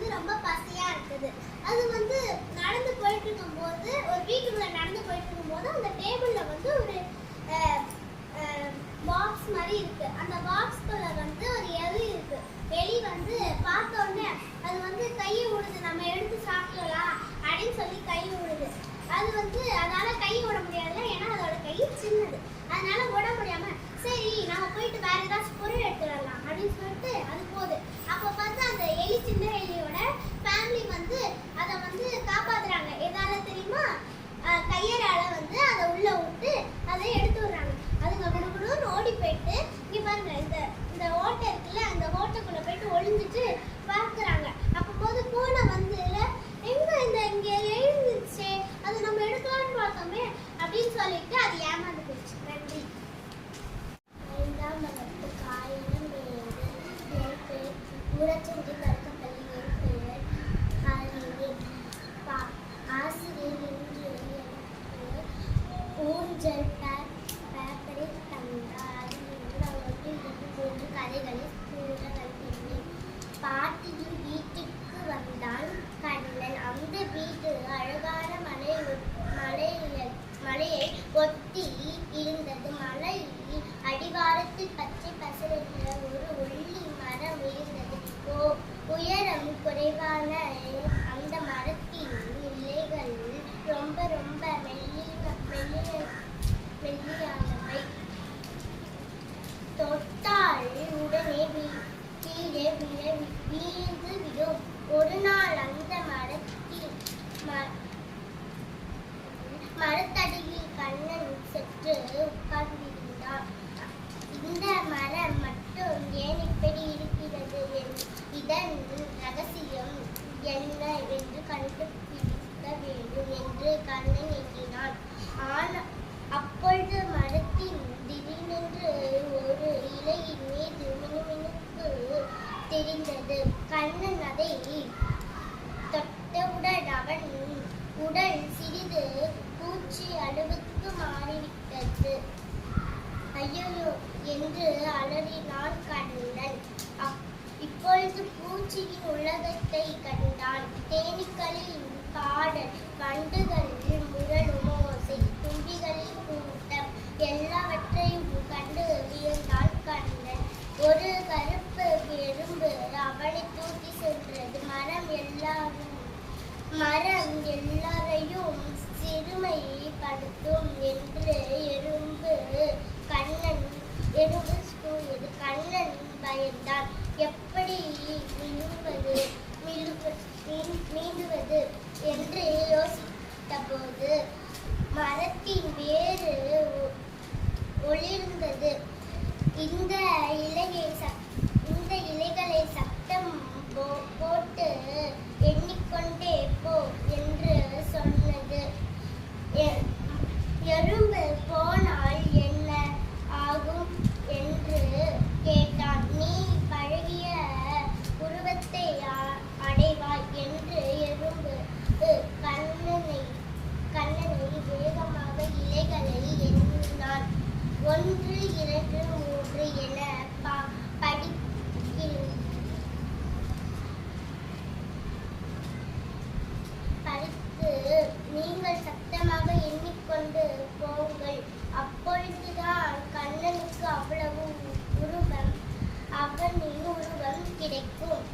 வந்து ரொம்ப பசியா இருக்குது. அது வந்து நடந்து போயிட்டு இருக்கும்போது ஒரு வீட்டுக்குள்ள நடந்து போயிட்டு இருக்கும்போது அந்த டேபிள்ல வந்து ஒரு பாக்ஸ் மாதிரி இருக்கு. அந்த பாக்ஸ்குள்ள வந்து ஒரு எலி இருக்கு. எலி வந்து பார்த்த உடனே அது வந்து கையை விடுது, நம்ம எடுத்து சாப்பிடலாம் அப்படின்னு சொல்லி கை விடுது. அது வந்து அதனால கை விட முடியாது, ஏன்னா அதோட கை சின்னது. அதனால விட முடியாம சரி நம்ம போயிட்டு வேற ஏதாச்சும் பொருள் எடுத்து வரலாம் அப்படின்னு சொல்லிட்டு அது போகுது. அப்போ பார்த்தா அந்த எலி, சின்ன எலியோட ஃபேமிலி வந்து அதை வந்து காப்பாத்துறாங்க. எதால தெரியுமா? கையறால வந்து அதை உள்ள விட்டு அதை எடுத்து விடுறாங்க. அதுங்க குடுகுடுன்னு ஓடி போயிட்டு இங்க பாருங்க, இந்த ஓட்டை இருக்குல்ல, அந்த ஓட்டைக்குள்ள போயிட்டு ஒளிஞ்சிட்டு பார்க்குறாங்க. அப்போ போது பூனை வந்து இங்க எழுந்துச்சு, அது நம்ம எடுக்கலாம்னு பார்த்தோமே அப்படின்னு சொல்லிட்டு அது ஏமாந்து போச்சு. நன்றி. ஐந்தாம் வகுப்பு காயினும் என் பெயர் ஊரச்சந்தி கருக்கப்பள்ளி. என் பெயர் ஹரிணி. ஆசிரியர் என்று எனக்கு ஊஞ்சல் பேப்பரை தந்தார். அதிலிருந்து நான் 1, 2, 3 கதைகளை கூற வைத்தேன். பாட்டியின் வீட்டுக்கு வந்தான் கண்ணன். அந்த வீடு அழகான மலையை ஒட்டி இருந்தது. மலை அடிவாரத்தில் பச்சை பசென்ற ஒரு ஒல்லி மரம் இருந்தது. உயரம் குறைவான அந்த மரத்தின் இலைகள் ரொம்ப ரொம்ப மெல்லியானவை. தொட்டால் உடனே கீழே வீழ்ந்து விடும். ஒரு நாள் அந்த மரத்தடியில் கண்ணன் சென்று உட்கார்ந்திருந்தான். இந்த மரம் மட்டும் ஏன் இப்படி இருக்கிறது, இதன் ரகசியம் என்ன என்று கண்டுபிடிக்க வேண்டும் என்று கண்ணன் எண்ணினான். அப்பொழுது மரத்தின் திடீரென்று ஒரு இலையின் மீது மினுமினுக்கு தெரிந்தது. கண்ணன் அதை தொட்டவுடன் அவன் உடல் சிறிது பூச்சி அளவுக்கு மாறிவிட்டது. ஐயோ என்று அலறினான் கண்ணன். இப்பொழுது பூச்சியின் உலகத்தை கண்டான். தேனீக்களின் பாடல், வண்டுகளில் முரளும் ஓசை, தும்பிகளின் கூட்டம் எல்லாவற்றையும் கண்டு வியந்தான் கண்ணன். ஒரு கருப்பு எறும்பு அவனை தூக்கி சென்றது. மரம் எல்லாரையும் சிறுமைப்படுத்தும் என்று எறும்பு கூறியது. கண்ணன் பயந்தான். எப்படி மீண்டுவது என்று யோசித்த போது மரத்தின் வேறு ஒளிர்ந்தது. இந்த இலைகளை சத்தம் போட்டு எண்ணிக்கொண்டே போ என்று சொன்னது. எறும்பு போனால் என்ன ஆகும் என்று கேட்டான். நீ பழகிய உருவத்தை அடைவாய் என்று எறும்பு கண்ணனை வேகமாக இலைகளை எண்ணினான். 1, 2, 3 என படித்து நீங்கள் சத்தமாக எண்ணிக்கொண்டு போங்கள். அப்பொழுதுதான் கண்ணனுக்கு அவனின் உருவம் கிடைக்கும்.